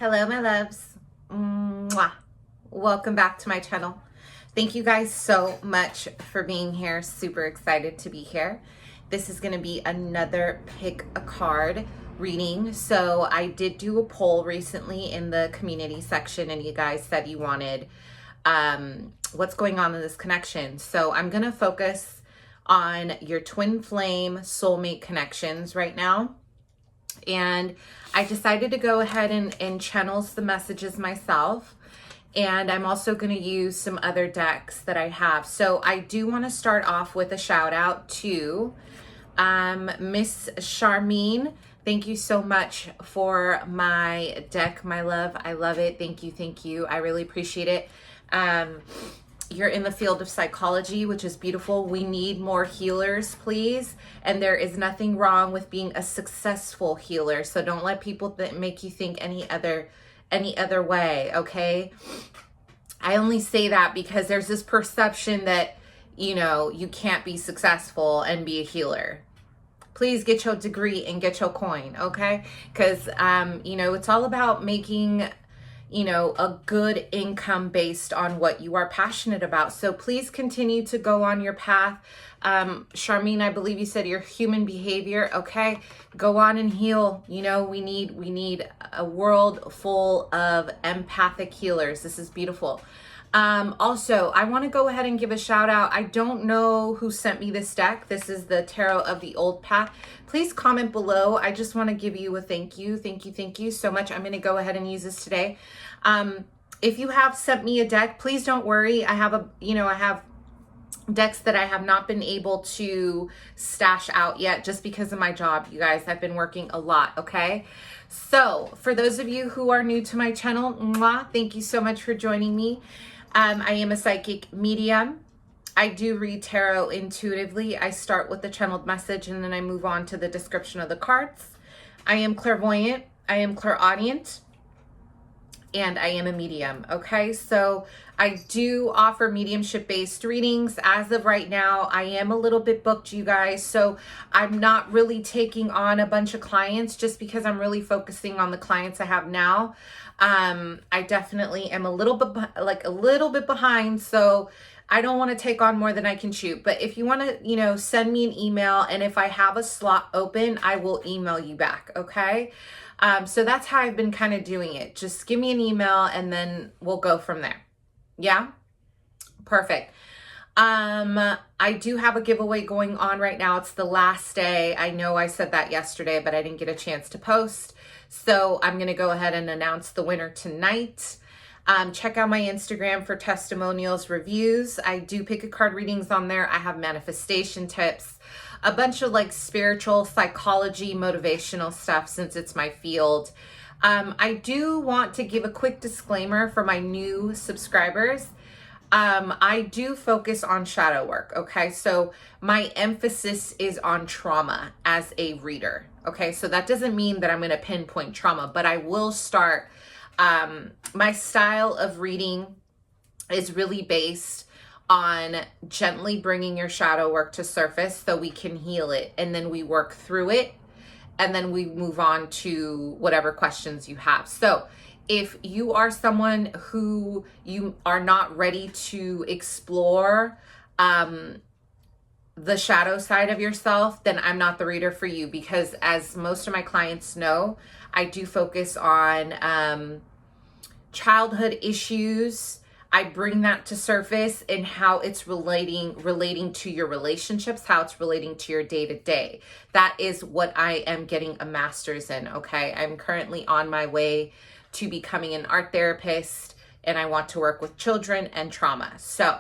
Hello, my loves. Mwah. Welcome back to my channel. Thank you guys so much for being here. Super excited to be here. This is going to be another pick a card reading. So I did do a poll recently in the community section, and you guys said you wanted what's going on in this connection. So I'm going to focus on your twin flame soulmate connections right now. And I decided to go ahead and channel the messages myself. And I'm also going to use some other decks that I have. So I do want to start off with a shout out to Miss Charmine. Thank you so much for my deck, my love. I love it. Thank you. Thank you. I really appreciate it. You're in the field of psychology, which is beautiful. We need more healers, please. And there is nothing wrong with being a successful healer. So don't let people make you think any other way, okay? I only say that because there's this perception that, you know, you can't be successful and be a healer. Please get your degree and get your coin, okay? Because, you know, it's all about making, you know, a good income based on what you are passionate about. So please continue to go on your path. Charmine, I believe you said your human behavior. Okay, go on and heal. You know, we need a world full of empathic healers. This is beautiful. Also, I want to go ahead and give a shout out. I don't know who sent me this deck. This is the Tarot of the Old Path. Please comment below. I just want to give you a thank you. Thank you so much. I'm going to go ahead and use this today. If you have sent me a deck, please don't worry. I have decks that I have not been able to stash out yet just because of my job, you guys. I've been working a lot, okay? So for those of you who are new to my channel, mwah, thank you so much for joining me. I am a psychic medium. I do read tarot intuitively. I start with the channeled message and then I move on to the description of the cards. I am clairvoyant. I am clairaudient. And I am a medium, okay? So I do offer mediumship-based readings. As of right now, I am a little bit booked, you guys. So I'm not really taking on a bunch of clients just because I'm really focusing on the clients I have now. I definitely am a little bit behind, so I don't want to take on more than I can chew. But if you want to, you know, send me an email, and if I have a slot open, I will email you back, okay? So that's how I've been kind of doing it. Just give me an email and then we'll go from there. Yeah? Perfect. I do have a giveaway going on right now. It's the last day. I know I said that yesterday, but I didn't get a chance to post. So I'm going to go ahead and announce the winner tonight. Check out my Instagram for testimonials, reviews. I do pick a card readings on there. I have manifestation tips, a bunch of like spiritual psychology, motivational stuff since it's my field. I do want to give a quick disclaimer for my new subscribers. I do focus on shadow work, okay? So my emphasis is on trauma as a reader, okay? So that doesn't mean that I'm going to pinpoint trauma, but I will start. My style of reading is really based on gently bringing your shadow work to surface so we can heal it, and then we work through it, and then we move on to whatever questions you have. So if you are someone who you are not ready to explore the shadow side of yourself, then I'm not the reader for you, because as most of my clients know, I do focus on childhood issues. I bring that to surface and how it's relating to your relationships, how it's relating to your day-to-day. That is what I am getting a master's in, okay? I'm currently on my way to becoming an art therapist, and I want to work with children and trauma. So,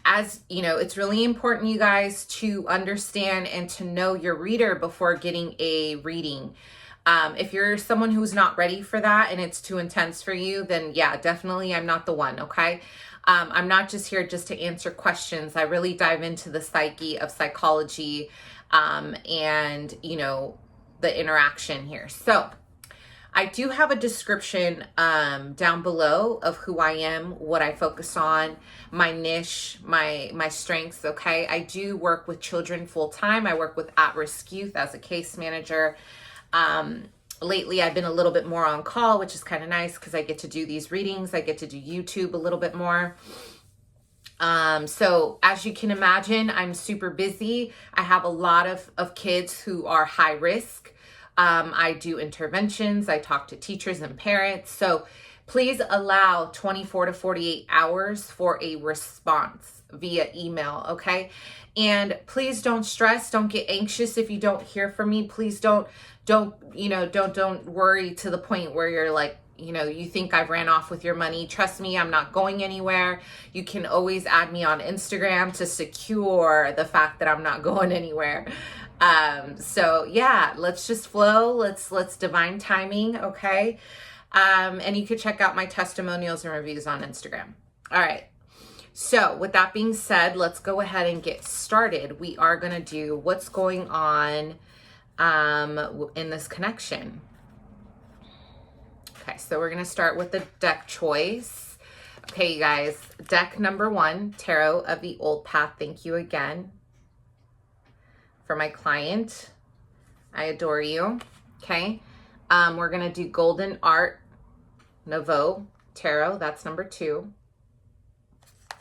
as you know, it's really important, you guys, to understand and to know your reader before getting a reading. If you're someone who's not ready for that and it's too intense for you, then yeah, definitely I'm not the one, okay? I'm not just here just to answer questions. I really dive into the psyche of psychology and, you know, the interaction here. So I do have a description down below of who I am, what I focus on, my niche, my strengths, okay? I do work with children full-time. I work with at-risk youth as a case manager. lately I've been a little bit more on call, which is kind of nice because I get to do these readings. I get to do YouTube a little bit more. So as you can imagine, I'm super busy. I have a lot of kids who are high risk. I do interventions. I talk to teachers and parents. So please allow 24 to 48 hours for a response via email. Okay. And please don't stress. Don't get anxious if you don't hear from me. Please don't worry to the point where you're like, you think I've ran off with your money. Trust me, I'm not going anywhere. You can always add me on Instagram to secure the fact that I'm not going anywhere. So yeah, let's just flow. Let's divine timing. Okay. And you can check out my testimonials and reviews on Instagram. All right. So with that being said, let's go ahead and get started. We are going to do what's going on, in this connection. Okay, so we're going to start with the deck choice. Okay, you guys, deck number 1, Tarot of the Old Path. Thank you again for my client. I adore you. Okay, we're going to do Golden Art Nouveau Tarot. That's number 2.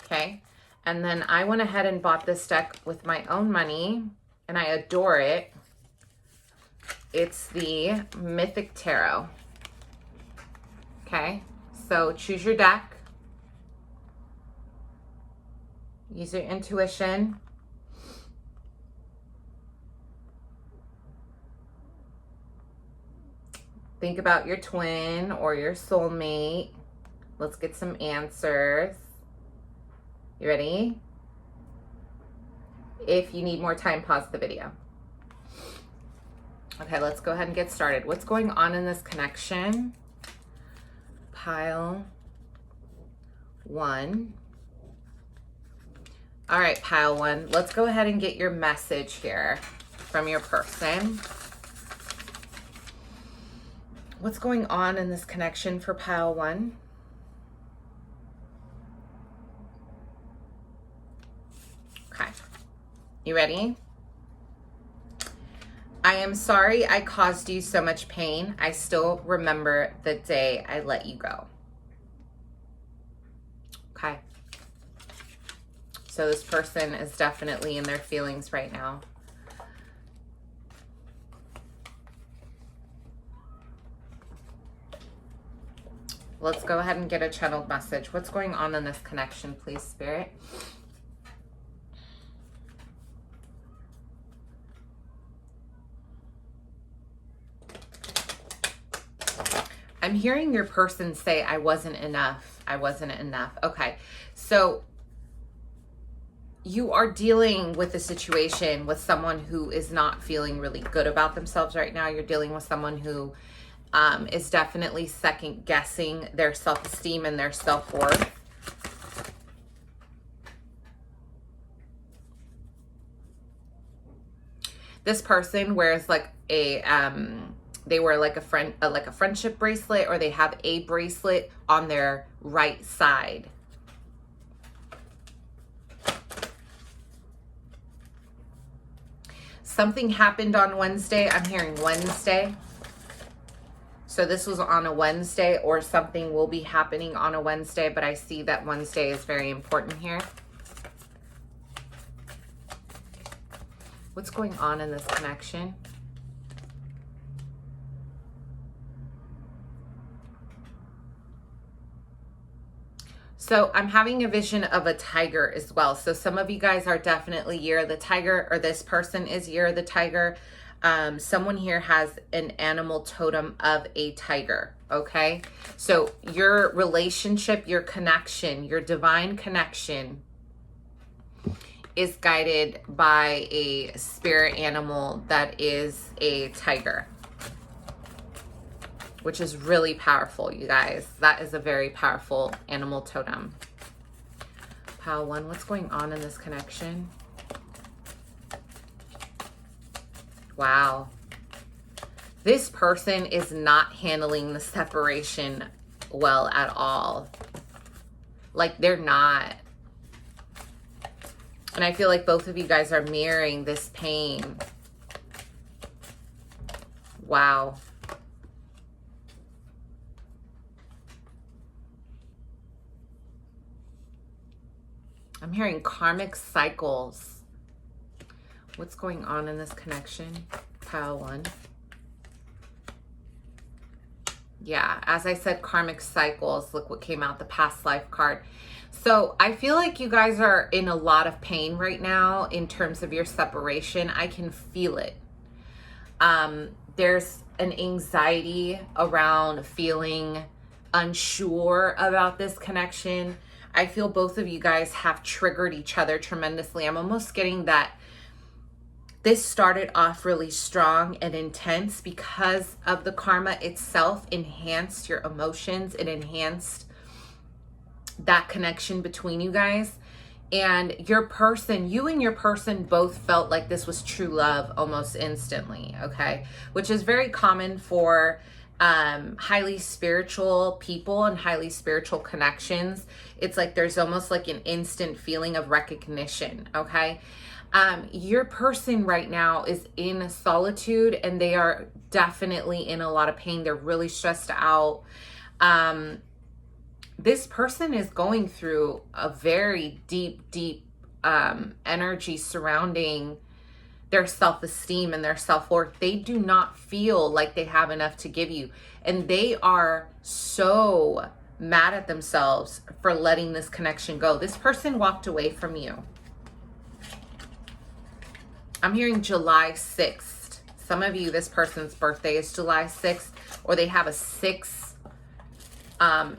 Okay, and then I went ahead and bought this deck with my own money, and I adore it. It's the Mythic Tarot. Okay, so choose your deck. Use your intuition. Think about your twin or your soulmate. Let's get some answers. You ready? If you need more time, pause the video. Okay, let's go ahead and get started. What's going on in this connection? Pile 1. All right, pile 1. Let's go ahead and get your message here from your person. What's going on in this connection for pile 1? Okay. You ready? I am sorry I caused you so much pain. I still remember the day I let you go. Okay. So this person is definitely in their feelings right now. Let's go ahead and get a channeled message. What's going on in this connection, please, Spirit? I'm hearing your person say, I wasn't enough. I wasn't enough. Okay. So you are dealing with a situation with someone who is not feeling really good about themselves right now. You're dealing with someone who is definitely second guessing their self-esteem and their self-worth. This person wears like a, they wear like a friendship bracelet, or they have a bracelet on their right side. Something happened on Wednesday. I'm hearing Wednesday. So this was on a Wednesday, or something will be happening on a Wednesday, but I see that Wednesday is very important here. What's going on in this connection? So I'm having a vision of a tiger as well. So some of you guys are definitely Year of the Tiger, or this person is Year of the Tiger. Someone here has an animal totem of a tiger, okay? So your relationship, your connection, your divine connection is guided by a spirit animal that is a tiger, which is really powerful, you guys. That is a very powerful animal totem. Pile 1, what's going on in this connection? Wow. This person is not handling the separation well at all. Like, they're not. And I feel like both of you guys are mirroring this pain. Wow. I'm hearing karmic cycles. What's going on in this connection? Pile 1. Yeah, as I said, karmic cycles. Look what came out, the past life card. So I feel like you guys are in a lot of pain right now in terms of your separation. I can feel it. There's an anxiety around feeling unsure about this connection. I feel both of you guys have triggered each other tremendously. I'm almost getting that this started off really strong and intense because of the karma itself enhanced your emotions. It enhanced that connection between you guys. And your person, you and your person both felt like this was true love almost instantly, okay? Which is very common for highly spiritual people and highly spiritual connections. It's like there's almost like an instant feeling of recognition, okay? Your person right now is in solitude and they are definitely in a lot of pain. They're really stressed out. This person is going through a very deep energy surrounding their self-esteem and their self-worth. They do not feel like they have enough to give you. And they are so mad at themselves for letting this connection go. This person walked away from you. I'm hearing July 6th. Some of you, this person's birthday is July 6th, or they have a 6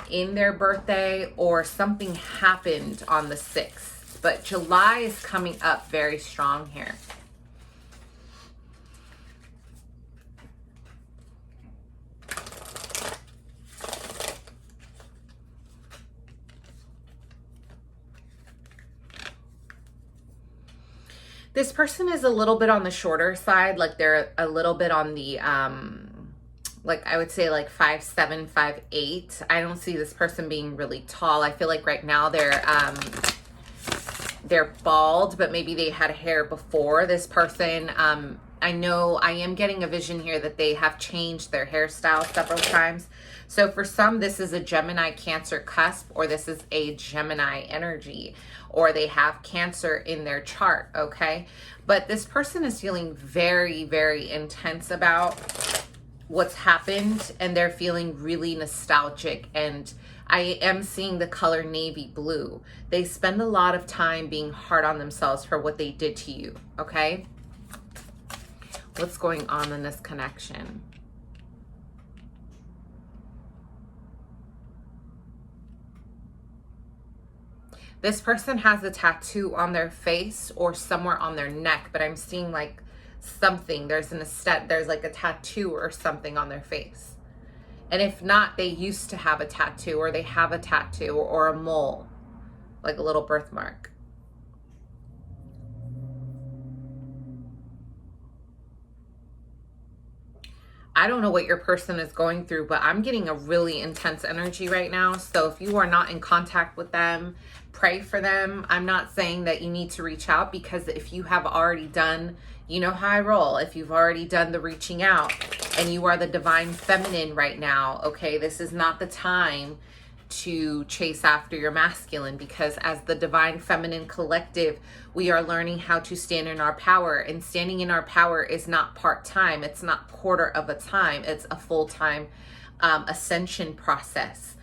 in their birthday, or something happened on the 6th. But July is coming up very strong here. This person is a little bit on the shorter side, like they're a little bit on the, like I would say like 5'7", 5'8". I don't see this person being really tall. I feel like right now they're bald, but maybe they had hair before. This person, I know I am getting a vision here that they have changed their hairstyle several times. So for some, this is a Gemini Cancer cusp, or this is a Gemini energy, or they have Cancer in their chart, okay? But this person is feeling very intense about what's happened, and they're feeling really nostalgic. And I am seeing the color navy blue. They spend a lot of time being hard on themselves for what they did to you, okay? What's going on in this connection? This person has a tattoo on their face or somewhere on their neck, but I'm seeing like something. There's like a tattoo or something on their face. And if not, they used to have a tattoo, or they have a tattoo or a mole, like a little birthmark. I don't know what your person is going through, but I'm getting a really intense energy right now. So if you are not in contact with them, pray for them. I'm not saying that you need to reach out, because if you have already done, you know how I roll. If you've already done the reaching out and you are the divine feminine right now, okay, this is not the time to chase after your masculine, because as the divine feminine collective, we are learning how to stand in our power, and standing in our power is not part-time. It's not quarter of a time. It's a full-time ascension process,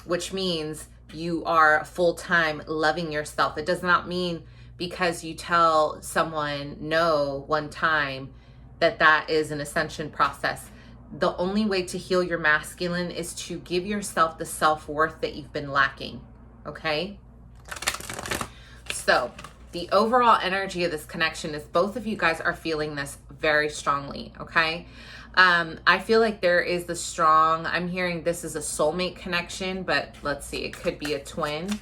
which means you are full-time loving yourself. It does not mean because you tell someone no one time that is an ascension process. The only way to heal your masculine is to give yourself the self-worth that you've been lacking, okay? So the overall energy of this connection is both of you guys are feeling this very strongly, okay? I feel like there is the strong, I'm hearing this is a soulmate connection, but let's see, it could be a twin.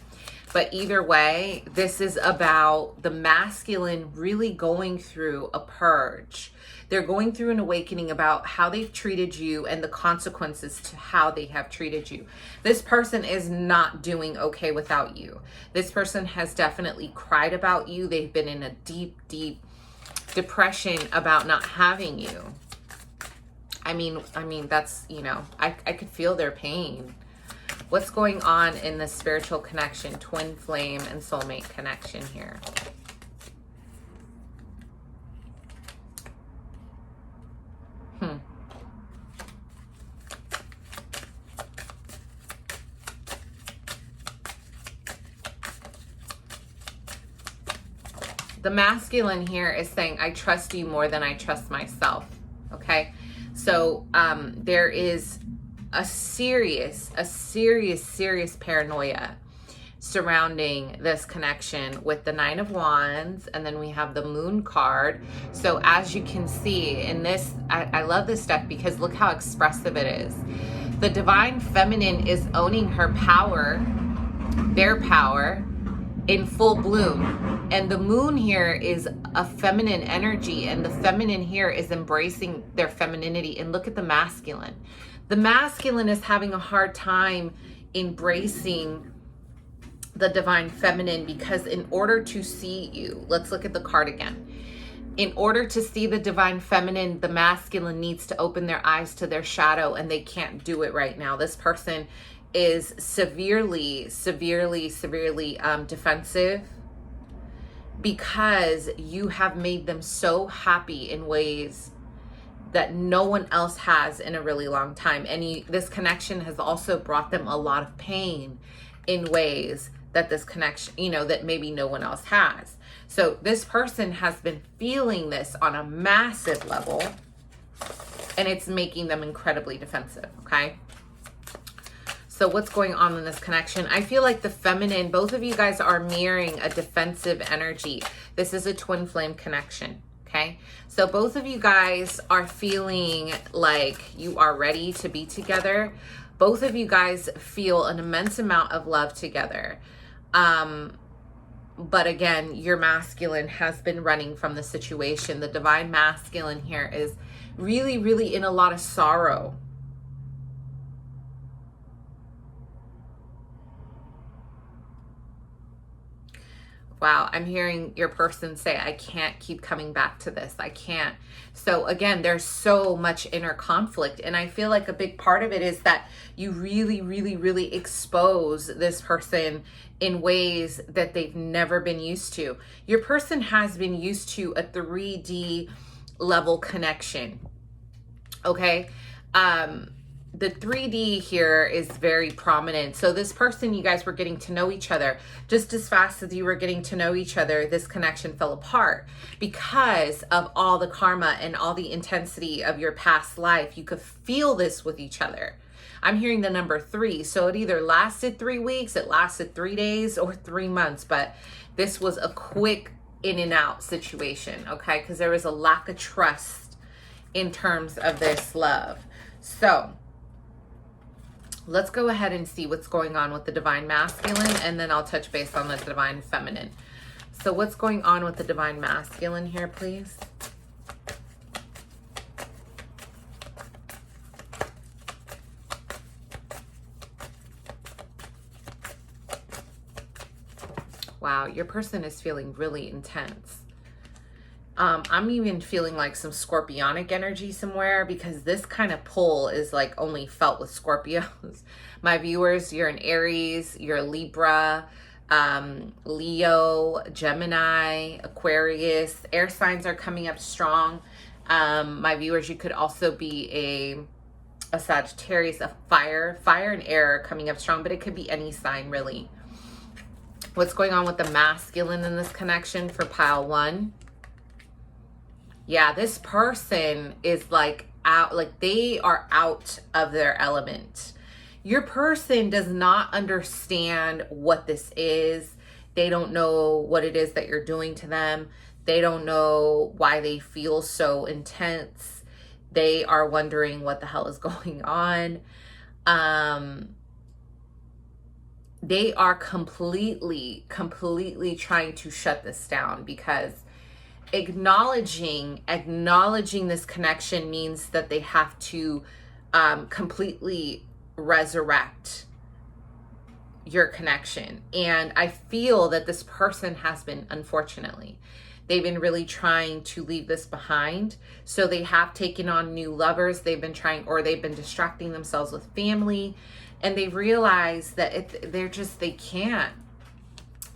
But either way, this is about the masculine really going through a purge. They're going through an awakening about how they've treated you and the consequences to how they have treated you. This person is not doing okay without you. This person has definitely cried about you. They've been in a deep depression about not having you. I mean, that's, you know, I could feel their pain. What's going on in the spiritual connection, twin flame and soulmate connection here? The masculine here is saying, I trust you more than I trust myself. Okay. So there is a serious paranoia surrounding this connection with the Nine of Wands, and then we have the Moon card. So as you can see in this, I love this deck because look how expressive it is. The divine feminine is owning her power, their power, in full bloom. And the moon here is a feminine energy, and the feminine here is embracing their femininity. And look at the masculine. The masculine is having a hard time embracing the divine feminine because in order to see you, let's look at the card again. In order to see the divine feminine, the masculine needs to open their eyes to their shadow, and they can't do it right now. This person is severely defensive because you have made them so happy in ways that no one else has in a really long time. And this connection has also brought them a lot of pain in ways that this connection, that maybe no one else has. So this person has been feeling this on a massive level, and it's making them incredibly defensive, okay? So what's going on in this connection? I feel like the feminine, both of you guys are mirroring a defensive energy. This is a twin flame connection, okay? So both of you guys are feeling like you are ready to be together. Both of you guys feel an immense amount of love together. But again, your masculine has been running from the situation. The divine masculine here is really in a lot of sorrow. Wow, I'm hearing your person say, I can't keep coming back to this. I can't. So again, there's so much inner conflict. And I feel like a big part of it is that you really expose this person in ways that they've never been used to. Your person has been used to a 3D level connection. Okay? The 3D here is very prominent. So this person, you guys were getting to know each other. Just as fast as you were getting to know each other, this connection fell apart because of all the karma and all the intensity of your past life. You could feel this with each other. I'm hearing the number 3. So it either lasted 3 weeks, it lasted 3 days, or 3 months. But this was a quick in and out situation, okay? Because there was a lack of trust in terms of this love. So let's go ahead and see what's going on with the divine masculine, and then I'll touch base on the divine feminine. So what's going on with the divine masculine here, please? Wow, your person is feeling really intense. I'm even feeling like some scorpionic energy somewhere, because this kind of pull is like only felt with Scorpios. My viewers, you're an Aries, you're a Libra, Leo, Gemini, Aquarius. Air signs are coming up strong. My viewers, you could also be a Sagittarius, a fire and air are coming up strong, but it could be any sign really. What's going on with the masculine in this connection for pile 1? Yeah, this person is like out, like they are out of their element. Your person does not understand what this is. They don't know what it is that you're doing to them. They don't know why they feel so intense. They are wondering what the hell is going on. They are completely trying to shut this down, because acknowledging this connection means that they have to completely resurrect your connection. And I feel that this person has been, unfortunately, they've been really trying to leave this behind. So they have taken on new lovers. They've been trying, or they've been distracting themselves with family. and they realize that they can't.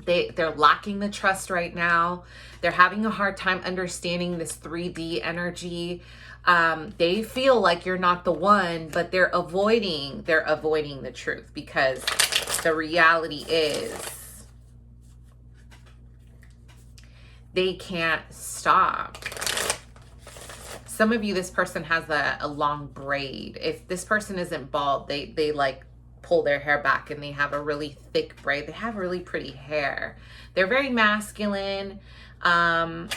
They're lacking the trust right now. They're having a hard time understanding this 3D energy. They feel like you're not the one, but they're avoiding the truth, because the reality is they can't stop. Some of you, this person has a long braid. If this person isn't bald, they like pull their hair back and they have a really thick braid. They have really pretty hair. They're very masculine. But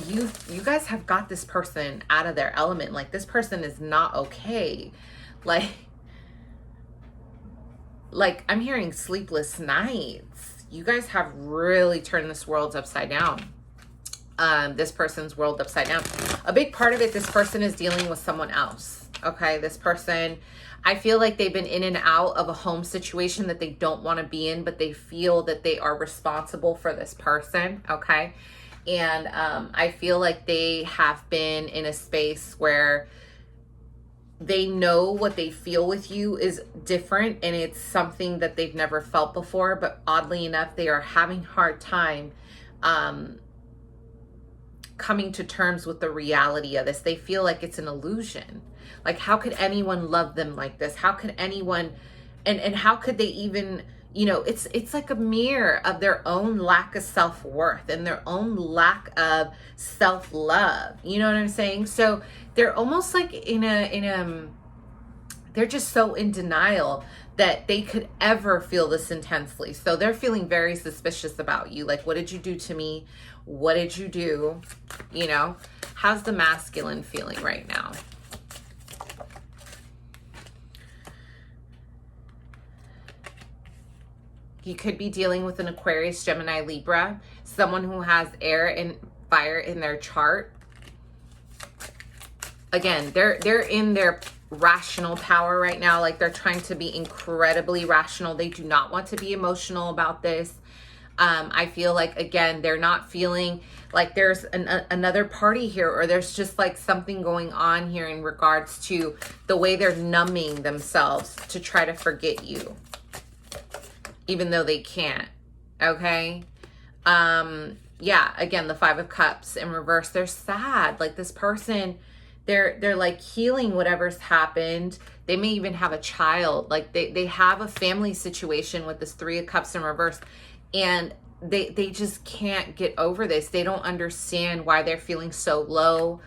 you guys have got this person out of their element. Like, this person is not okay. Like I'm hearing sleepless nights. You guys have really turned this world upside down. This person's world upside down. A big part of it, this person is dealing with someone else. Okay, this person, I feel like they've been in and out of a home situation that they don't want to be in, but they feel that they are responsible for this person. Okay. And I feel like they have been in a space where they know what they feel with you is different, and it's something that they've never felt before. But oddly enough, they are having a hard time coming to terms with the reality of this. They feel like it's an illusion. Like, how could anyone love them like this? How could anyone, and how could they even, you know, it's like a mirror of their own lack of self-worth and their own lack of self-love. You know what I'm saying? So they're almost like they're just so in denial that they could ever feel this intensely. So they're feeling very suspicious about you. Like, what did you do to me? What did you do? You know, how's the masculine feeling right now? You could be dealing with an Aquarius, Gemini, Libra, someone who has air and fire in their chart. Again, they're in their rational power right now. Like, they're trying to be incredibly rational. They do not want to be emotional about this. I feel like, again, they're not feeling like there's another party here, or there's just like something going on here in regards to the way they're numbing themselves to try to forget you, even though they can't. Okay. Yeah, again, the 5 of Cups in reverse. They're sad. Like, this person, they're like healing whatever's happened. They may even have a child. Like, they have a family situation with this 3 of Cups in reverse, and they just can't get over this. They don't understand why they're feeling so low.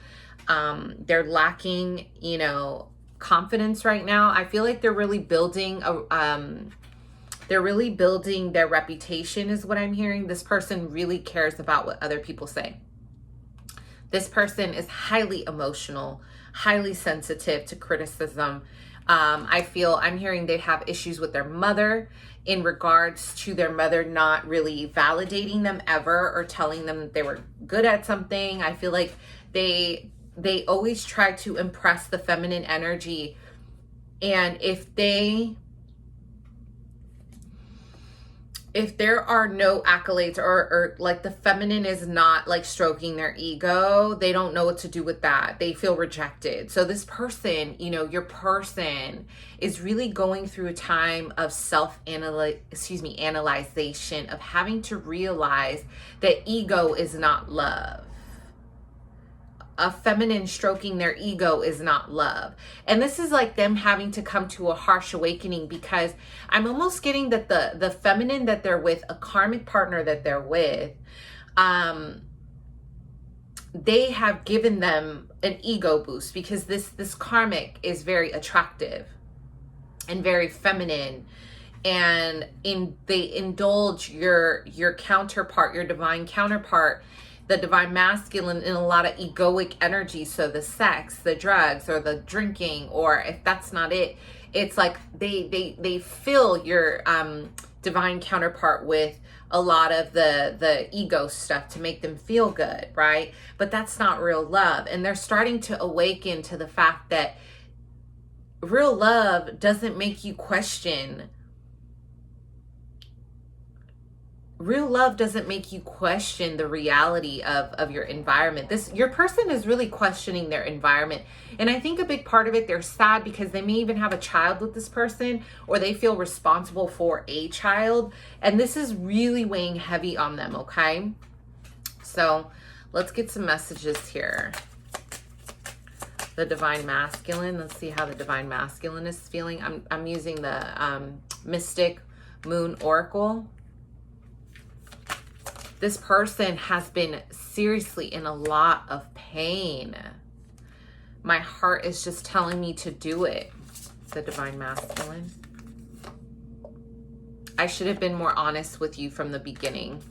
They're lacking, you know, confidence right now. I feel like they're really building their reputation, is what I'm hearing. This person really cares about what other people say. This person is highly emotional, highly sensitive to criticism. I'm hearing they have issues with their mother in regards to their mother not really validating them ever, or telling them that they were good at something. I feel like they always try to impress the feminine energy. And if there are no accolades, or like the feminine is not like stroking their ego, they don't know what to do with that. They feel rejected. So this person, you know, your person is really going through a time of analyzation, of having to realize that ego is not love. A feminine stroking their ego is not love. And this is like them having to come to a harsh awakening, because I'm almost getting that the feminine that they're with, a karmic partner that they're with, they have given them an ego boost, because this karmic is very attractive and very feminine, and they indulge your counterpart, your divine counterpart, the divine masculine, in a lot of egoic energy. So the sex, the drugs, or the drinking, or if that's not it, it's like they fill your divine counterpart with a lot of the ego stuff to make them feel good, right? But that's not real love. And they're starting to awaken to the fact that real love doesn't make you question. real love doesn't make you question the reality of your environment. Your person is really questioning their environment. And I think a big part of it, they're sad because they may even have a child with this person, or they feel responsible for a child. And this is really weighing heavy on them, okay? So let's get some messages here. The Divine Masculine. Let's see how the Divine Masculine is feeling. I'm using the Mystic Moon Oracle. This person has been seriously in a lot of pain. My heart is just telling me to do it. The Divine Masculine. I should have been more honest with you from the beginning.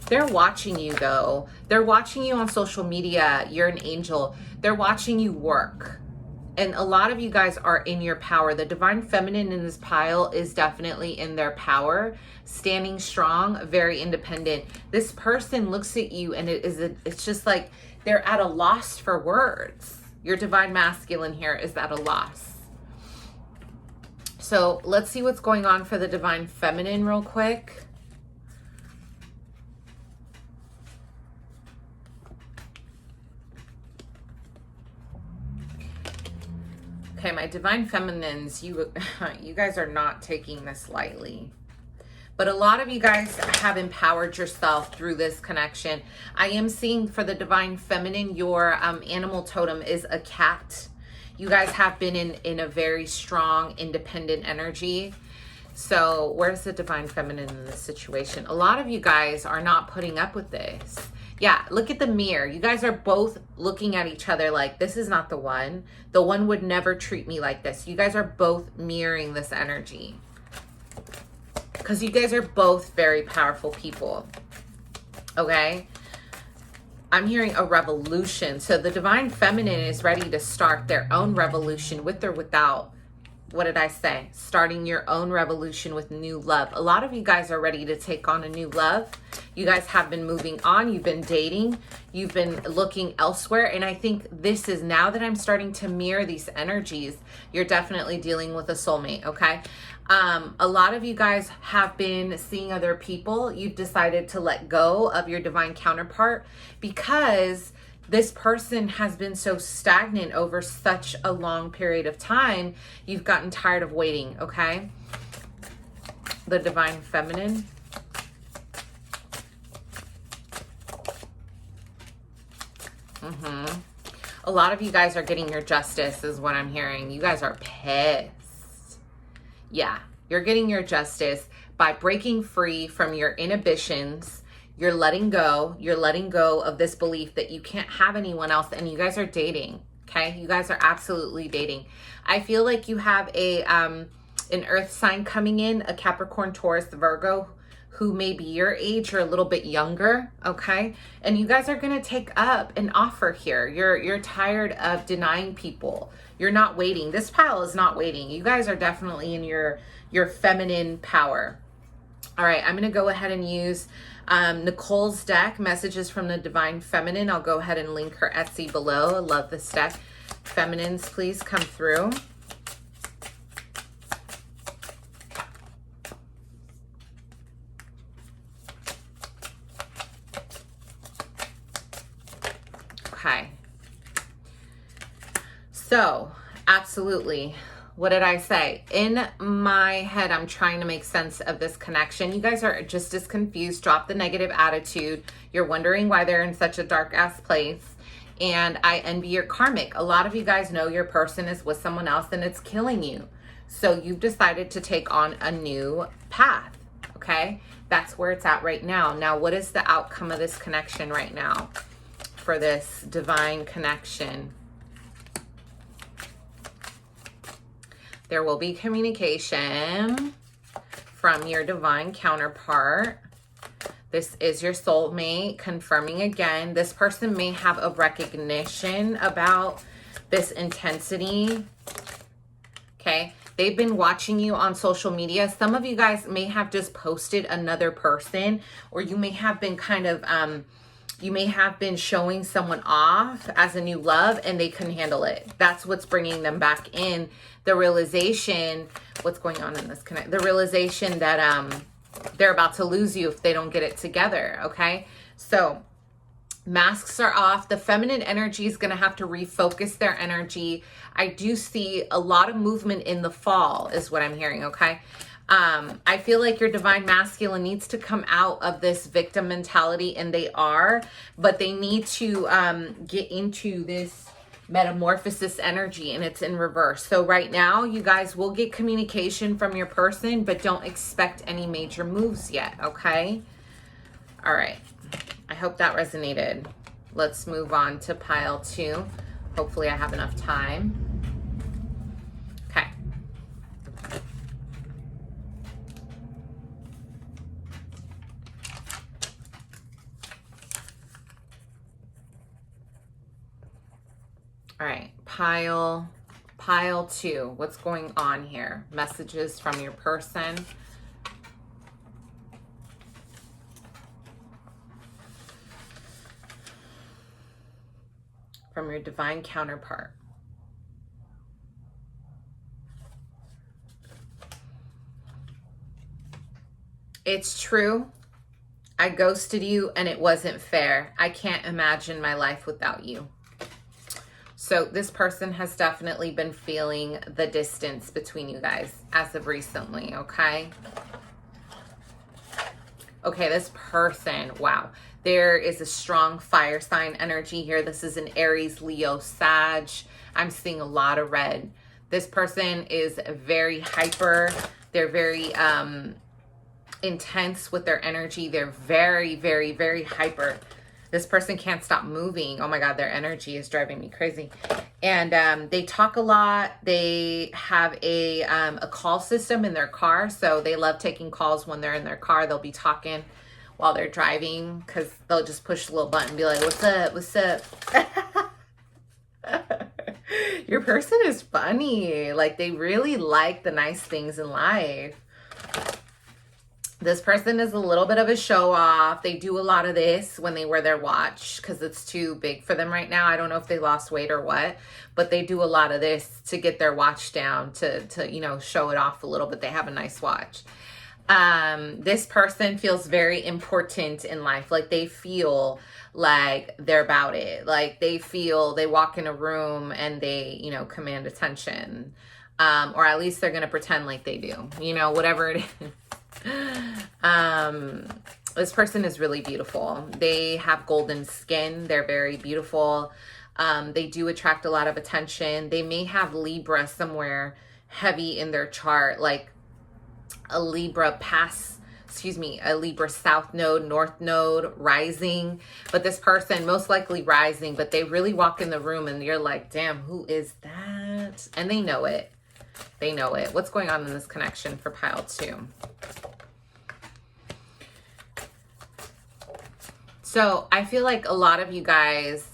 They're watching you though. They're watching you on social media. You're an angel. They're watching you work. And a lot of you guys are in your power. The Divine Feminine in this pile is definitely in their power, standing strong, very independent. This person looks at you and it's just like they're at a loss for words. Your Divine Masculine here is at a loss. So let's see what's going on for the Divine Feminine real quick. Okay, my Divine Feminines, you guys are not taking this lightly. But a lot of you guys have empowered yourself through this connection. I am seeing for the Divine Feminine, your animal totem is a cat. You guys have been in a very strong, independent energy. So where's the Divine Feminine in this situation? A lot of you guys are not putting up with this. Yeah, look at the mirror. You guys are both looking at each other like, this is not the one. The one would never treat me like this. You guys are both mirroring this energy. Because you guys are both very powerful people. Okay? I'm hearing a revolution. So the Divine Feminine is ready to start their own revolution with or without. What did I say? Starting your own revolution with new love. A lot of you guys are ready to take on a new love. You guys have been moving on. You've been dating. You've been looking elsewhere. And I think this is, now that I'm starting to mirror these energies, you're definitely dealing with a soulmate, okay? A lot of you guys have been seeing other people. You've decided to let go of your divine counterpart because this person has been so stagnant over such a long period of time. You've gotten tired of waiting, okay? The Divine Feminine. A lot of you guys are getting your justice is what I'm hearing. You guys are pissed. Yeah, you're getting your justice by breaking free from your inhibitions. You're letting go of this belief that you can't have anyone else, and you guys are dating, okay? You guys are absolutely dating. I feel like you have an earth sign coming in, a Capricorn, Taurus, Virgo, who may be your age or a little bit younger, okay? And you guys are gonna take up an offer here. You're tired of denying people. You're not waiting. This pile is not waiting. You guys are definitely in your feminine power. All right, I'm gonna go ahead and use Nicole's deck, Messages from the Divine Feminine. I'll go ahead and link her Etsy below. I love this deck. Feminines, please come through. Okay. So, absolutely. What did I say? In my head, I'm trying to make sense of this connection. You guys are just as confused. Drop the negative attitude. You're wondering why they're in such a dark ass place. And I envy your karmic. A lot of you guys know your person is with someone else and it's killing you. So you've decided to take on a new path. Okay? That's where it's at right now. Now, what is the outcome of this connection right now for this divine connection? There will be communication from your divine counterpart. This is your soulmate confirming again. This person may have a recognition about this intensity. Okay. They've been watching you on social media. Some of you guys may have just posted another person, or you may have been kind of You may have been showing someone off as a new love and they couldn't handle it. That's what's bringing them back in. The realization, what's going on in this connect? The realization that they're about to lose you if they don't get it together, okay? So masks are off. The feminine energy is going to have to refocus their energy. I do see a lot of movement in the fall is what I'm hearing, okay? I feel like your divine masculine needs to come out of this victim mentality, and they are, but they need to get into this metamorphosis energy, and it's in reverse. So right now, you guys will get communication from your person, but don't expect any major moves yet, okay? All right. I hope that resonated. Let's move on to pile 2. Hopefully I have enough time. Okay. All right, pile 2. What's going on here? Messages from your person. From your divine counterpart. It's true. I ghosted you and it wasn't fair. I can't imagine my life without you. So this person has definitely been feeling the distance between you guys as of recently, okay? Okay, this person, wow. There is a strong fire sign energy here. This is an Aries, Leo, Sag. I'm seeing a lot of red. This person is very hyper. They're very intense with their energy. They're very, very, very hyper. This person can't stop moving. Oh my God, their energy is driving me crazy. And they talk a lot. They have a call system in their car. So they love taking calls when they're in their car. They'll be talking while they're driving because they'll just push the little button and be like, what's up? What's up? Your person is funny. Like, they really like the nice things in life. This person is a little bit of a show off. They do a lot of this when they wear their watch because it's too big for them right now. I don't know if they lost weight or what, but they do a lot of this to get their watch down to you know, show it off a little bit. They have a nice watch. This person feels very important in life. Like, they feel like they're about it. Like, they walk in a room and they, you know, command attention. Or at least they're going to pretend like they do, you know, whatever it is. This person is really beautiful. They have golden skin. They're very beautiful. They do attract a lot of attention. They may have Libra somewhere heavy in their chart, like a Libra South Node, North Node, rising. But this person, most likely rising, but they really walk in the room and you're like, damn, who is that? And they know it. They know it. What's going on in this connection for pile 2? So I feel like a lot of you guys,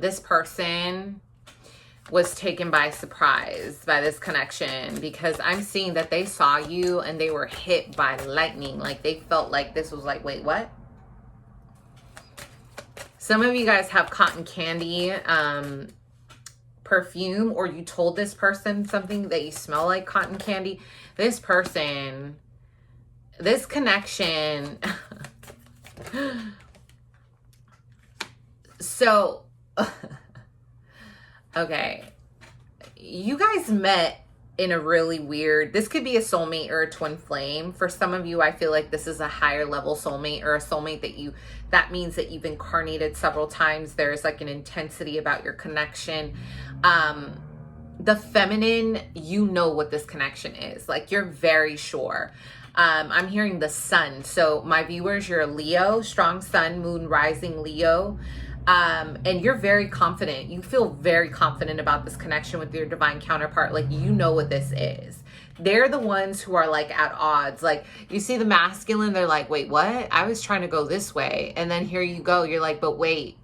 this person was taken by surprise by this connection because I'm seeing that they saw you and they were hit by lightning. Like, they felt like this was like, wait, what? Some of you guys have cotton candy perfume, or you told this person something that you smell like cotton candy. This person, this connection. So, okay, you guys met in a really weird, this could be a soulmate or a twin flame. For some of you, I feel like this is a higher level soulmate, or a soulmate that means that you've incarnated several times. There's like an intensity about your connection. The feminine, you know what this connection is. Like, you're very sure. I'm hearing the sun. So my viewers, you're a Leo, strong sun, moon, rising Leo. And you're very confident. You feel very confident about this connection with your divine counterpart. Like, you know what this is. They're the ones who are like at odds. Like, you see the masculine, they're like, wait, what? I was trying to go this way. And then here you go. You're like, but wait.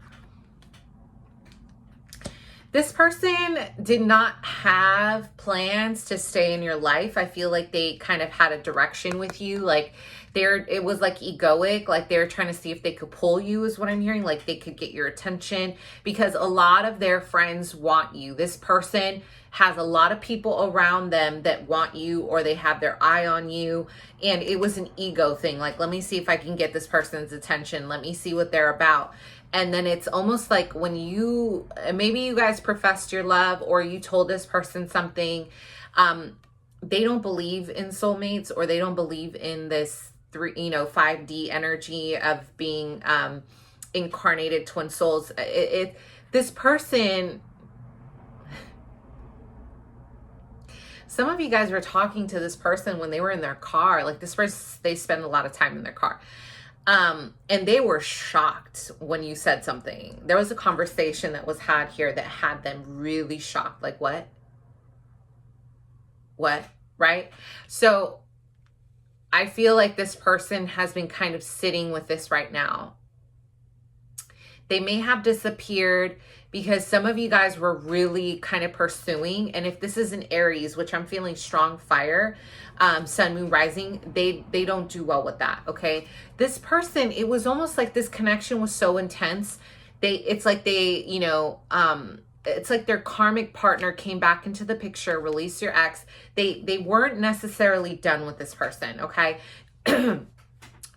This person did not have plans to stay in your life. I feel like they kind of had a direction with you. Like it was like egoic, like they were trying to see if they could pull you is what I'm hearing. Like they could get your attention because a lot of their friends want you. This person has a lot of people around them that want you, or they have their eye on you. And it was an ego thing. Like, let me see if I can get this person's attention. Let me see what they're about. And then it's almost like when maybe you guys professed your love, or you told this person something, they don't believe in soulmates, or they don't believe in this 5D energy of being incarnated twin souls. This person, some of you guys were talking to this person when they were in their car. Like this person, they spend a lot of time in their car. And they were shocked when you said something. There was a conversation that was had here that had them really shocked. Like, what? Right? So I feel like this person has been kind of sitting with this right now. They may have disappeared because some of you guys were really kind of pursuing. And if this is an Aries, which I'm feeling strong fire, sun, moon, rising, they don't do well with that. Okay. This person, it was almost like this connection was so intense. It's like their karmic partner came back into the picture, release your ex. They weren't necessarily done with this person. Okay.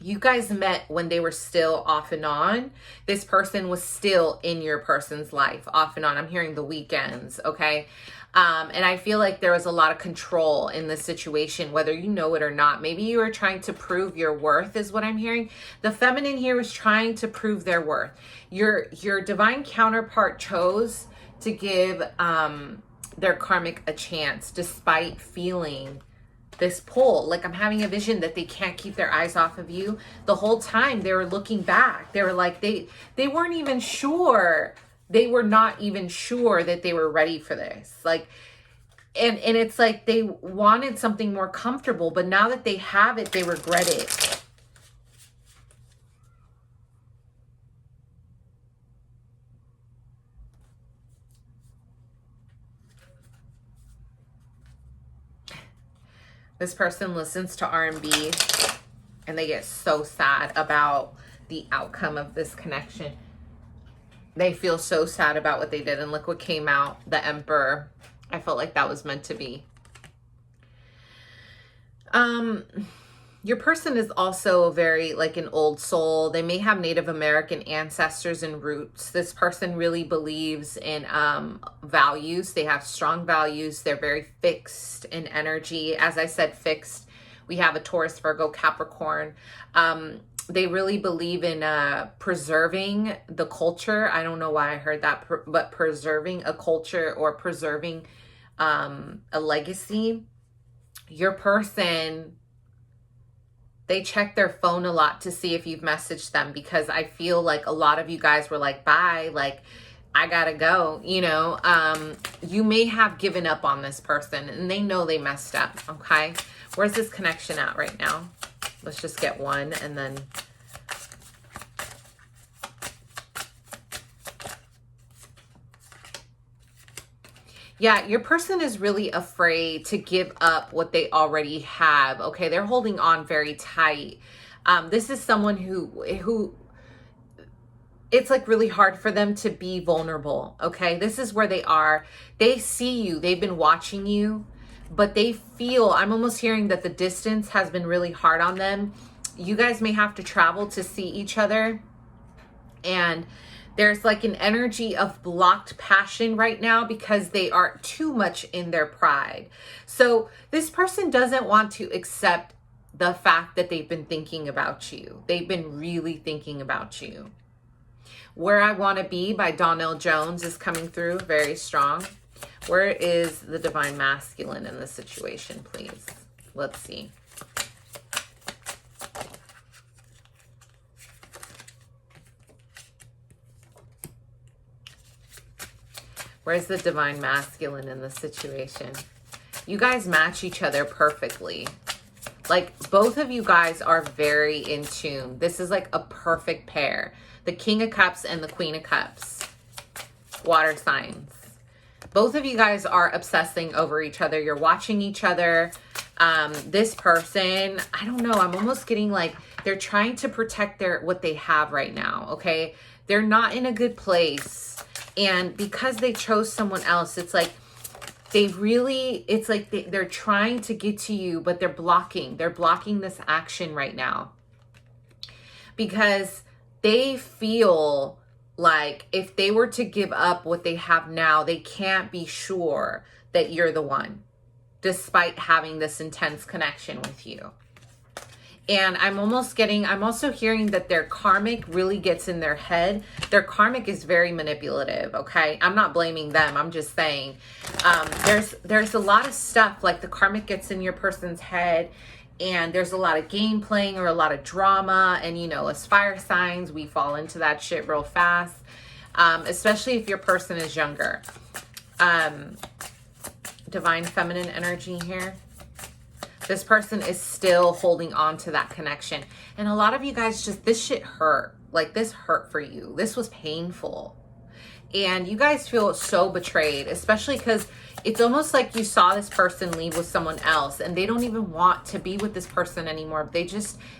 You guys met when they were still off and on. This person was still in your person's life, off and on. I'm hearing the weekends, okay? And I feel like there was a lot of control in the situation, whether you know it or not. Maybe you were trying to prove your worth is what I'm hearing. The feminine here was trying to prove their worth. Your divine counterpart chose to give their karmic a chance despite feeling this pull. Like I'm having a vision that they can't keep their eyes off of you. The whole time they were looking back. They were like, they weren't even sure. They were not even sure that they were ready for this. Like, and it's like they wanted something more comfortable, but now that they have it, they regret it. This person listens to R&B and they get so sad about the outcome of this connection. They feel so sad about what they did. And look what came out, the Emperor. I felt like that was meant to be. Your person is also very like an old soul. They may have Native American ancestors and roots. This person really believes in values. They have strong values. They're very fixed in energy. As I said, fixed. We have a Taurus, Virgo, Capricorn. They really believe in preserving the culture. I don't know why I heard that, but preserving a culture or preserving a legacy. Your person, they check their phone a lot to see if you've messaged them, because I feel like a lot of you guys were like, bye, like, I gotta go, you know. You may have given up on this person and they know they messed up, okay? Where's this connection at right now? Let's just get one and then... Yeah, your person is really afraid to give up what they already have, okay? They're holding on very tight. This is someone who it's like really hard for them to be vulnerable, okay? This is where they are. They see you. They've been watching you, but they feel, I'm almost hearing that the distance has been really hard on them. You guys may have to travel to see each other, and there's like an energy of blocked passion right now because they are too much in their pride. So this person doesn't want to accept the fact that they've been thinking about you. They've been really thinking about you. Where I Want to Be by Donnell Jones is coming through very strong. Where is the divine masculine in this situation, please? Let's see. Where's the divine masculine in this situation? You guys match each other perfectly. Like, both of you guys are very in tune. This is like a perfect pair. The King of Cups and the Queen of Cups. Water signs. Both of you guys are obsessing over each other. You're watching each other. This person, I don't know, I'm almost getting like they're trying to protect what they have right now, okay? They're not in a good place. And because they chose someone else, it's like they're trying to get to you, but they're blocking this action right now. Because they feel like if they were to give up what they have now, they can't be sure that you're the one, despite having this intense connection with you. And I'm also hearing that their karmic really gets in their head. Their karmic is very manipulative, okay? I'm not blaming them. I'm just saying there's a lot of stuff, like the karmic gets in your person's head, and there's a lot of game playing or a lot of drama. And, you know, as fire signs, we fall into that shit real fast, especially if your person is younger. Divine feminine energy here. This person is still holding on to that connection. And a lot of you guys this shit hurt. Like, this hurt for you. This was painful. And you guys feel so betrayed, especially because it's almost like you saw this person leave with someone else and they don't even want to be with this person anymore.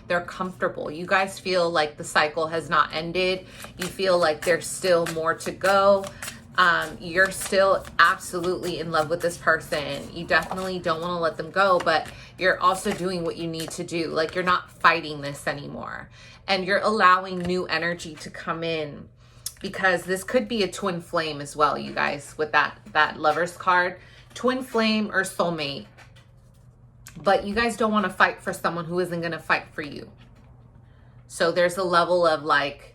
They're comfortable. You guys feel like the cycle has not ended. You feel like there's still more to go. You're still absolutely in love with this person. You definitely don't want to let them go, but you're also doing what you need to do. Like, you're not fighting this anymore, and you're allowing new energy to come in, because this could be a twin flame as well, you guys, with that Lover's card. Twin flame or soulmate. But you guys don't want to fight for someone who isn't going to fight for you. So there's a level of like,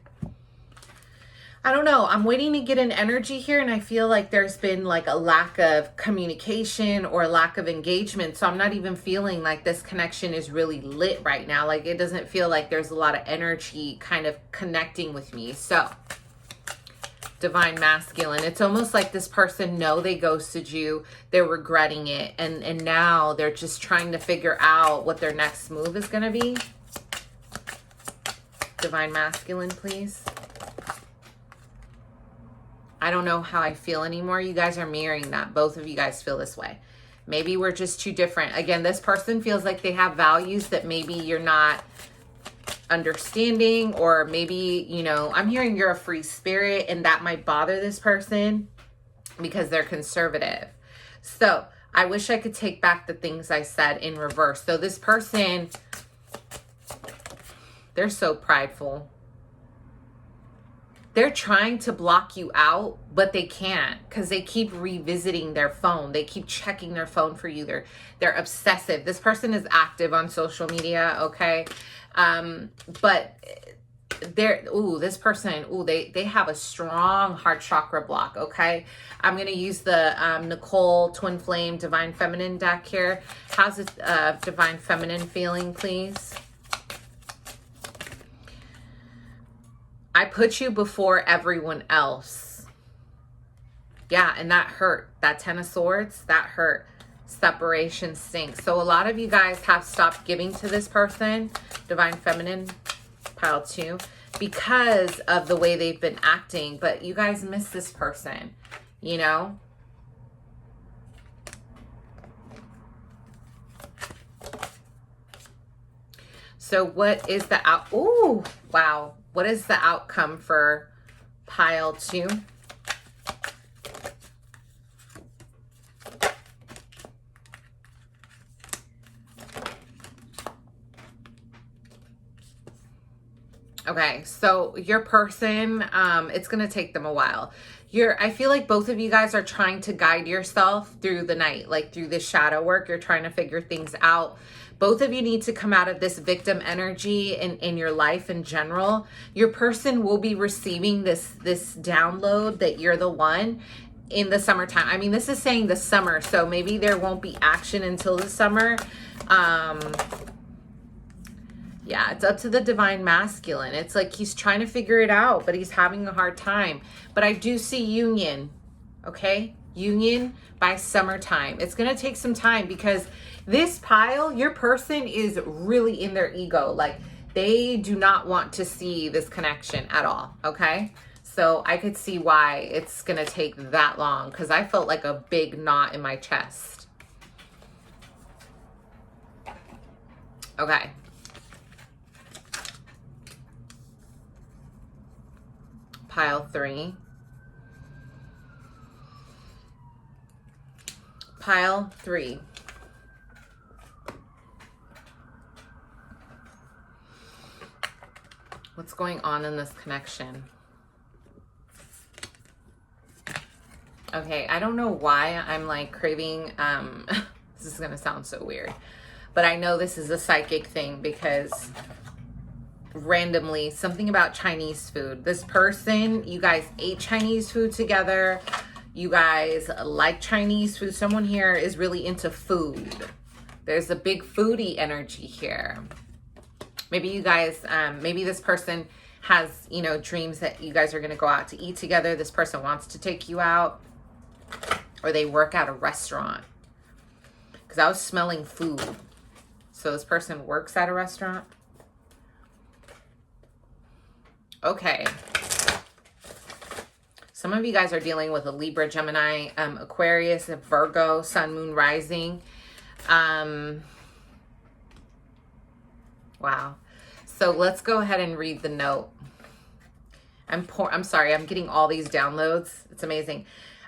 I don't know, I'm waiting to get an energy here, and I feel like there's been like a lack of communication or lack of engagement. So I'm not even feeling like this connection is really lit right now. Like, it doesn't feel like there's a lot of energy kind of connecting with me. So divine masculine, it's almost like this person they ghosted you, they're regretting it, and now they're just trying to figure out what their next move is going to be. Divine masculine, please. I don't know how I feel anymore. You guys are mirroring that. Both of you guys feel this way. Maybe we're just too different. Again, this person feels like they have values that maybe you're not understanding, or maybe, you know, I'm hearing you're a free spirit, and that might bother this person because they're conservative. So I wish I could take back the things I said in reverse. So this person, they're so prideful. They're trying to block you out, but they can't, because they keep revisiting their phone. They keep checking their phone for you. They're obsessive. This person is active on social media, okay? But this person, they have a strong heart chakra block, okay? I'm going to use the Nicole Twin Flame Divine Feminine deck here. How's it Divine Feminine feeling, please? I put you before everyone else. Yeah, and that hurt. That Ten of Swords, that hurt. Separation stinks. So a lot of you guys have stopped giving to this person, Divine Feminine, pile 2, because of the way they've been acting. But you guys miss this person, you know? So what is the ooh, wow. What is the outcome for pile 2? Okay, so your person, it's going to take them a while. I feel like both of you guys are trying to guide yourself through the night, like through this shadow work. You're trying to figure things out. Both of you need to come out of this victim energy in your life in general. Your person will be receiving this download that you're the one in the summertime. I mean, this is saying the summer, so maybe there won't be action until the summer. Yeah, it's up to the divine masculine. It's like he's trying to figure it out, but he's having a hard time. But I do see union, okay? Union by summertime. It's going to take some time, because this pile, your person is really in their ego. Like, they do not want to see this connection at all, okay? So I could see why it's going to take that long, because I felt like a big knot in my chest. Okay. Pile 3. Pile 3. What's going on in this connection? Okay, I don't know why I'm like craving, this is gonna sound so weird, but I know this is a psychic thing because randomly something about Chinese food. This person, you guys ate Chinese food together. You guys like Chinese food. Someone here is really into food. There's a big foodie energy here. Maybe you guys, maybe this person has, you know, dreams that you guys are going to go out to eat together. This person wants to take you out, or they work at a restaurant, because I was smelling food. So this person works at a restaurant. Okay. Some of you guys are dealing with a Libra, Gemini, Aquarius, a Virgo, Sun, Moon, Rising. Wow. So let's go ahead and read the note. I'm sorry, I'm getting all these downloads. It's amazing.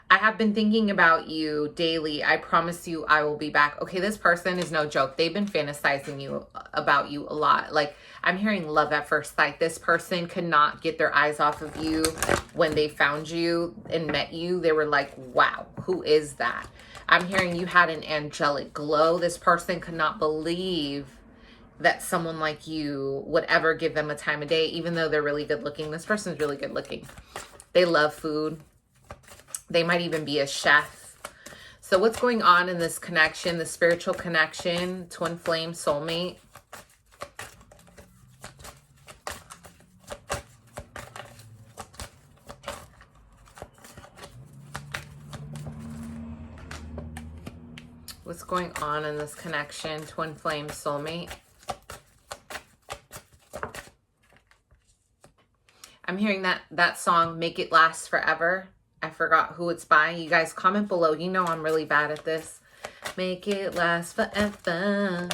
I have been thinking about you daily. I promise you I will be back. Okay, this person is no joke. They've been fantasizing about you a lot. Like, I'm hearing love at first sight. This person could not get their eyes off of you when they found you and met you. They were like, wow, who is that? I'm hearing you had an angelic glow. This person could not believe that someone like you would ever give them a time of day, even though they're really good looking. This person's really good looking. They love food. They might even be a chef. So what's going on in this connection, the spiritual connection, twin flame, soulmate? What's going on in this connection, twin flame, soulmate? I'm hearing that song, Make It Last Forever. I forgot who it's by. You guys comment below. You know I'm really bad at this. Make it last forever.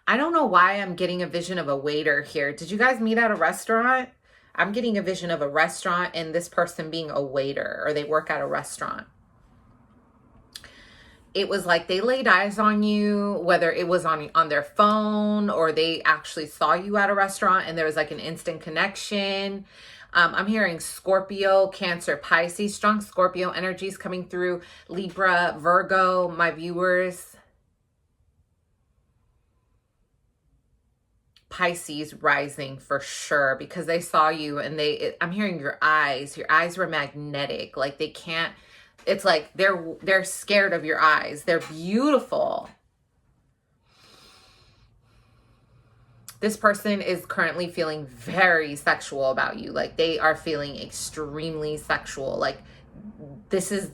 I don't know why I'm getting a vision of a waiter here. Did you guys meet at a restaurant? I'm getting a vision of a restaurant and this person being a waiter, or they work at a restaurant. It was like they laid eyes on you, whether it was on their phone or they actually saw you at a restaurant and there was like an instant connection. I'm hearing Scorpio, Cancer, Pisces, strong Scorpio energies coming through. Libra, Virgo, my viewers. Pisces rising for sure, because they saw you and I'm hearing your eyes were magnetic. Like they can't, it's like they're scared of your eyes. They're beautiful. This person is currently feeling very sexual about you. Like they are feeling extremely sexual. Like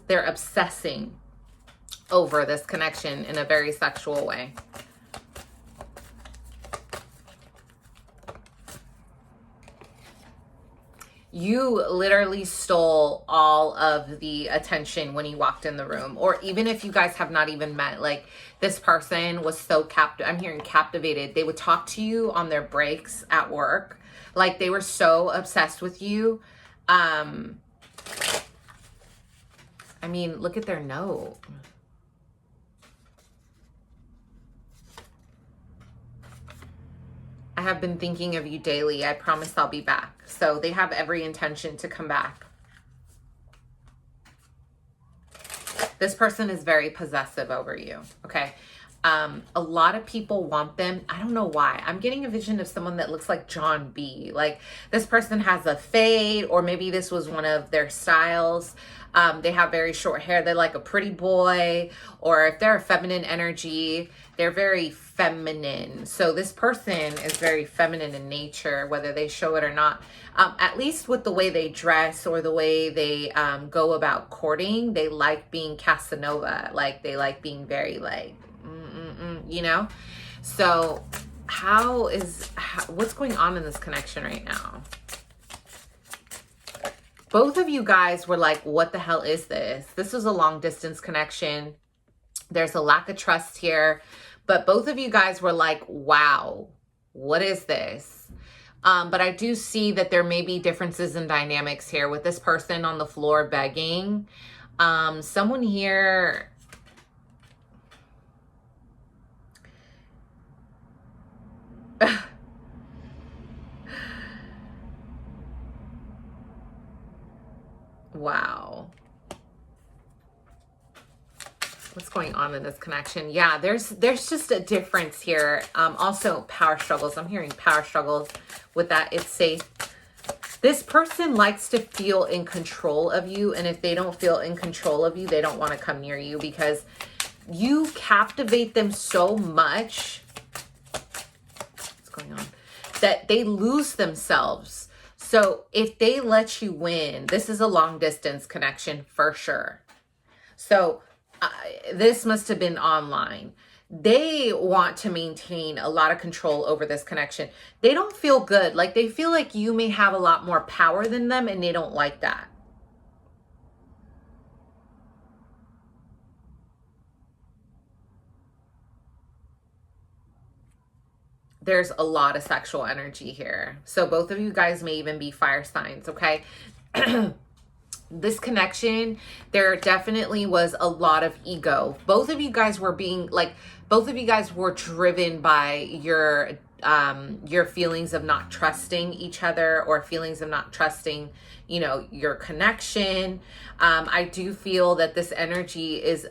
they're obsessing over this connection in a very sexual way. You literally stole all of the attention when you walked in the room, or even if you guys have not even met, like this person was so I'm hearing captivated. They would talk to you on their breaks at work. Like they were so obsessed with you. I mean, look at their note. I have been thinking of you daily. I promise I'll be back. So they have every intention to come back. This person is very possessive over you, okay? A lot of people want them. I don't know why. I'm getting a vision of someone that looks like John B. Like this person has a fade, or maybe this was one of their styles. They have very short hair. They're like a pretty boy, or if they're a feminine energy, they're very feminine. So this person is very feminine in nature, whether they show it or not. At least with the way they dress or the way they go about courting, they like being Casanova. Like they like being very like, you know? So what's going on in this connection right now? Both of you guys were like, what the hell is this? This was a long distance connection. There's a lack of trust here, but both of you guys were like, wow, what is this? But I do see that there may be differences in dynamics here with this person on the floor begging. Someone here, wow. What's going on in this connection? Yeah, there's just a difference here. Also power struggles. I'm hearing power struggles with that. It's safe. This person likes to feel in control of you. And if they don't feel in control of you, they don't want to come near you because you captivate them so much. What's going on? That they lose themselves. So if they let you win, this is a long distance connection for sure. So this must have been online. They want to maintain a lot of control over this connection. They don't feel good. Like they feel like you may have a lot more power than them and they don't like that. There's a lot of sexual energy here. So both of you guys may even be fire signs, okay? This connection, there definitely was a lot of ego. Both of you guys were both of you guys were driven by your feelings of not trusting each other or feelings of not trusting, you know, your connection. I do feel that this energy is,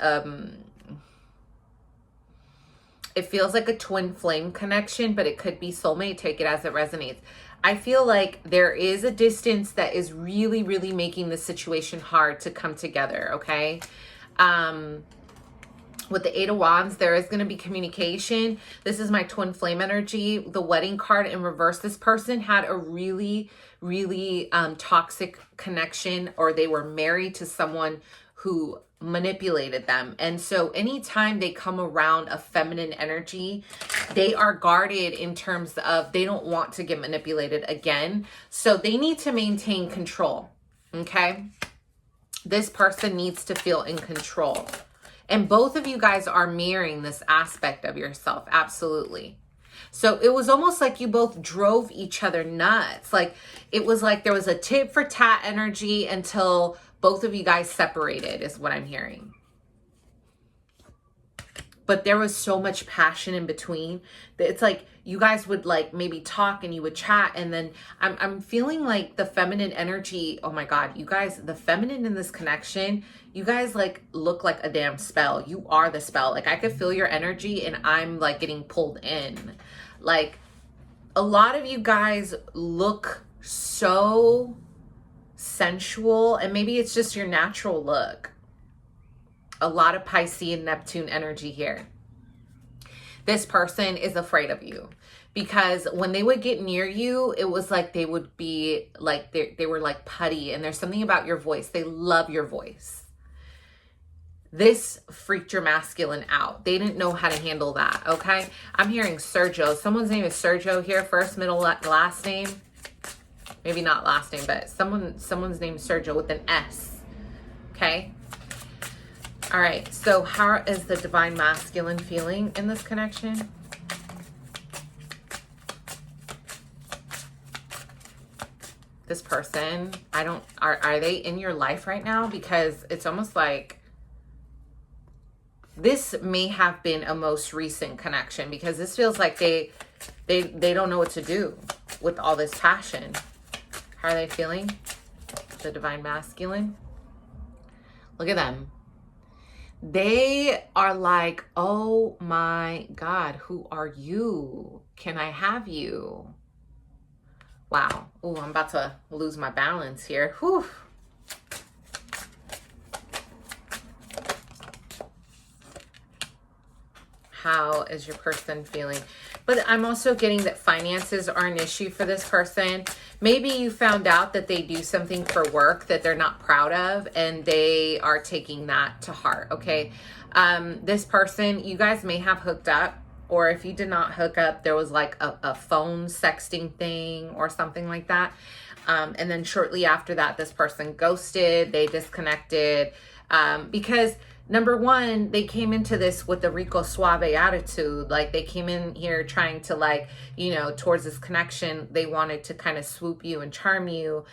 it feels like a twin flame connection, but it could be soulmate. Take it as it resonates. I feel like there is a distance that is really, really making the situation hard to come together, okay? With the Eight of Wands, there is going to be communication. This is my twin flame energy. The wedding card in reverse. This person had a really, really toxic connection, or they were married to someone who manipulated them. And so anytime they come around a feminine energy, they are guarded in terms of they don't want to get manipulated again. So they need to maintain control. Okay. This person needs to feel in control. And both of you guys are mirroring this aspect of yourself. Absolutely. So it was almost like you both drove each other nuts. Like it was like there was a tit for tat energy until both of you guys separated is what I'm hearing. But there was so much passion in between that it's like you guys would like maybe talk and you would chat. And then I'm feeling like the feminine energy. Oh my God, you guys, the feminine in this connection, you guys like look like a damn spell. You are the spell. Like I could feel your energy and I'm like getting pulled in. Like a lot of you guys look so sensual, and maybe it's just your natural look. A lot of Pisces and Neptune energy here. This person is afraid of you because when they would get near you, it was like they would be like they were like putty, and there's something about your voice. They love your voice. This freaked your masculine out. They didn't know how to handle that, okay? I'm hearing Sergio. Someone's name is Sergio here, first, middle, last name. Maybe not last name, but someone's name is Sergio with an S. Okay. All right. So how is the divine masculine feeling in this connection? This person, are they in your life right now? Because it's almost like this may have been a most recent connection, because this feels like they don't know what to do with all this passion. How are they feeling? The divine masculine. Look at them. They are like, oh my God, who are you? Can I have you? Wow. Oh, I'm about to lose my balance here. Whew. How is your person feeling? But I'm also getting that finances are an issue for this person. Maybe you found out that they do something for work that they're not proud of, and they are taking that to heart, okay? This person, you guys may have hooked up or if you did not hook up, there was like a phone sexting thing or something like that. And then shortly after that, this person ghosted, they disconnected, because number one, they came into this with a Rico Suave attitude. Like they came in here trying to like, you know, towards this connection, they wanted to kind of swoop you and charm you,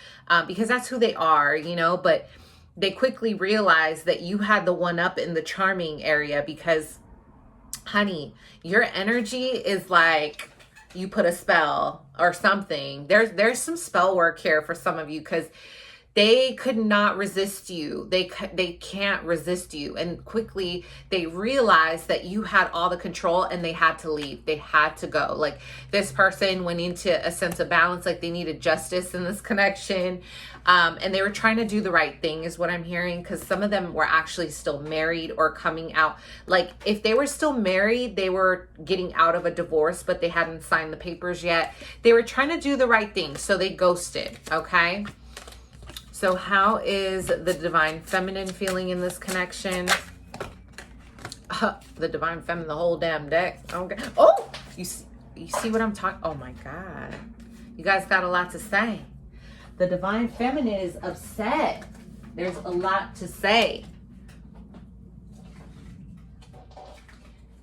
because that's who they are, you know, but they quickly realized that you had the one up in the charming area because, honey, your energy is like you put a spell or something. There's some spell work here for some of you because they could not resist you. They can't resist you. And quickly they realized that you had all the control and they had to leave. They had to go. Like this person went into a sense of balance, like they needed justice in this connection. And they were trying to do the right thing is what I'm hearing, because some of them were actually still married or coming out. Like if they were still married, they were getting out of a divorce, but they hadn't signed the papers yet. They were trying to do the right thing. So they ghosted. Okay. So how is the Divine Feminine feeling in this connection? The Divine Feminine, the whole damn deck. Okay. Oh, you see what I'm talking? Oh my God. You guys got a lot to say. The Divine Feminine is upset. There's a lot to say.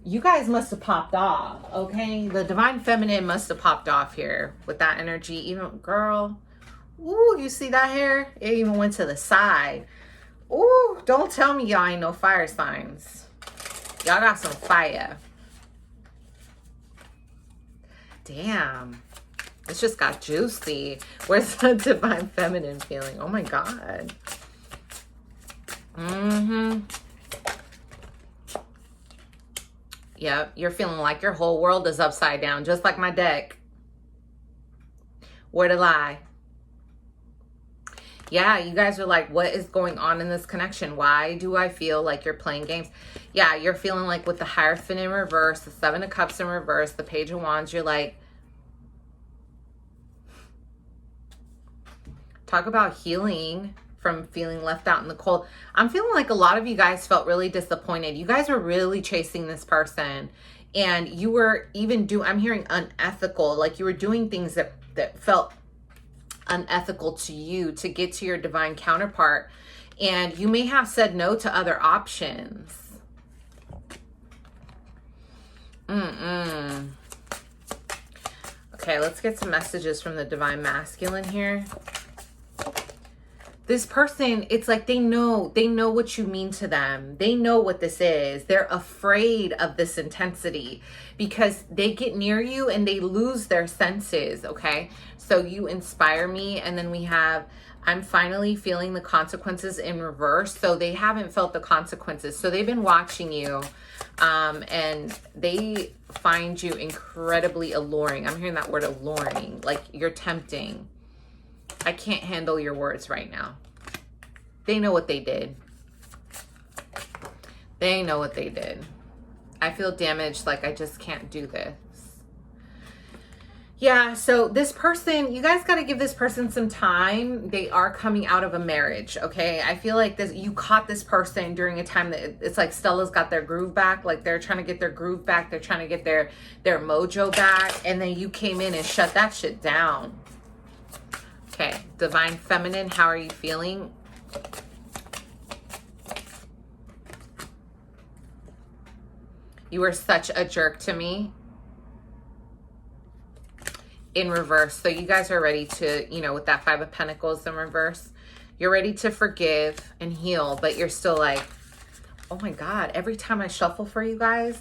You guys must have popped off, okay? The Divine Feminine must have popped off here with that energy. Even, girl, ooh, you see that hair? It even went to the side. Ooh, don't tell me y'all ain't no fire signs. Y'all got some fire. Damn. It's just got juicy. Where's the Divine Feminine feeling? Oh my God. Yep, you're feeling like your whole world is upside down, just like my deck. Word to lie. Yeah, you guys are like, what is going on in this connection? Why do I feel like you're playing games? Yeah, you're feeling like with the Hierophant in reverse, the Seven of Cups in reverse, the Page of Wands, you're like, talk about healing from feeling left out in the cold. I'm feeling like a lot of you guys felt really disappointed. You guys were really chasing this person and you were even I'm hearing unethical, like you were doing things that felt unethical to you to get to your divine counterpart. And you may have said no to other options. Okay, let's get some messages from the Divine Masculine here. This person, it's like they know what you mean to them. They know what this is. They're afraid of this intensity because they get near you and they lose their senses, okay? So you inspire me, and then we have, I'm finally feeling the consequences in reverse. So they haven't felt the consequences. So they've been watching you, and they find you incredibly alluring. I'm hearing that word alluring, like you're tempting. I can't handle your words right now. They know what they did. They know what they did. I feel damaged, like I just can't do this. Yeah, so this person, you guys got to give this person some time. They are coming out of a marriage, okay? I feel like this, you caught this person during a time that it's like Stella's got their groove back. Like they're trying to get their groove back. They're trying to get their mojo back. And then you came in and shut that shit down. Okay, Divine Feminine, how are you feeling? You were such a jerk to me. In reverse. So you guys are ready to, you know, with that Five of Pentacles in reverse, you're ready to forgive and heal, but you're still like, oh my God, every time I shuffle for you guys,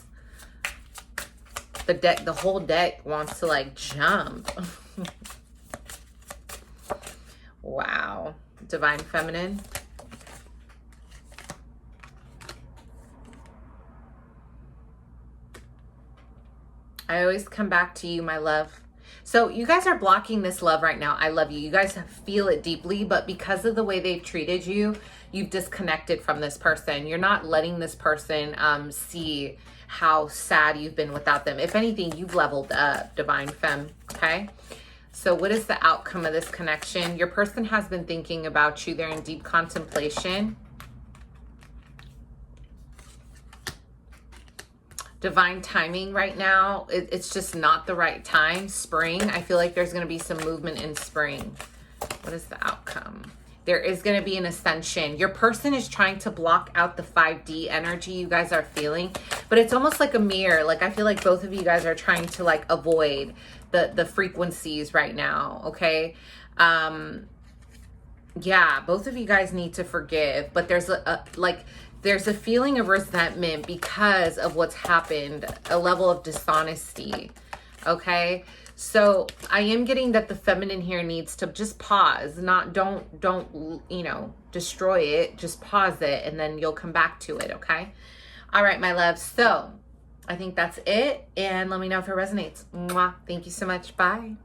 the whole deck wants to like jump. Wow. Divine Feminine. I always come back to you, my love. So you guys are blocking this love right now. I love you. You guys feel it deeply, but because of the way they've treated you, you've disconnected from this person. You're not letting this person see how sad you've been without them. If anything, you've leveled up, Divine Femme, okay? So what is the outcome of this connection? Your person has been thinking about you. They're in deep contemplation. divine timing right now. It's just not the right time. Spring, I feel like there's going to be some movement in spring. What is the outcome? There is going to be an ascension. Your person is trying to block out the 5D energy you guys are feeling, but it's almost like a mirror. Like I feel like both of you guys are trying to like avoid the frequencies right now, okay? Yeah, both of you guys need to forgive, but there's there's a feeling of resentment because of what's happened, a level of dishonesty, okay? So I am getting that the feminine here needs to just pause, don't, you know, destroy it, just pause it, and then you'll come back to it, okay? All right, my love. So I think that's it, and let me know if it resonates. Mwah. Thank you so much. Bye.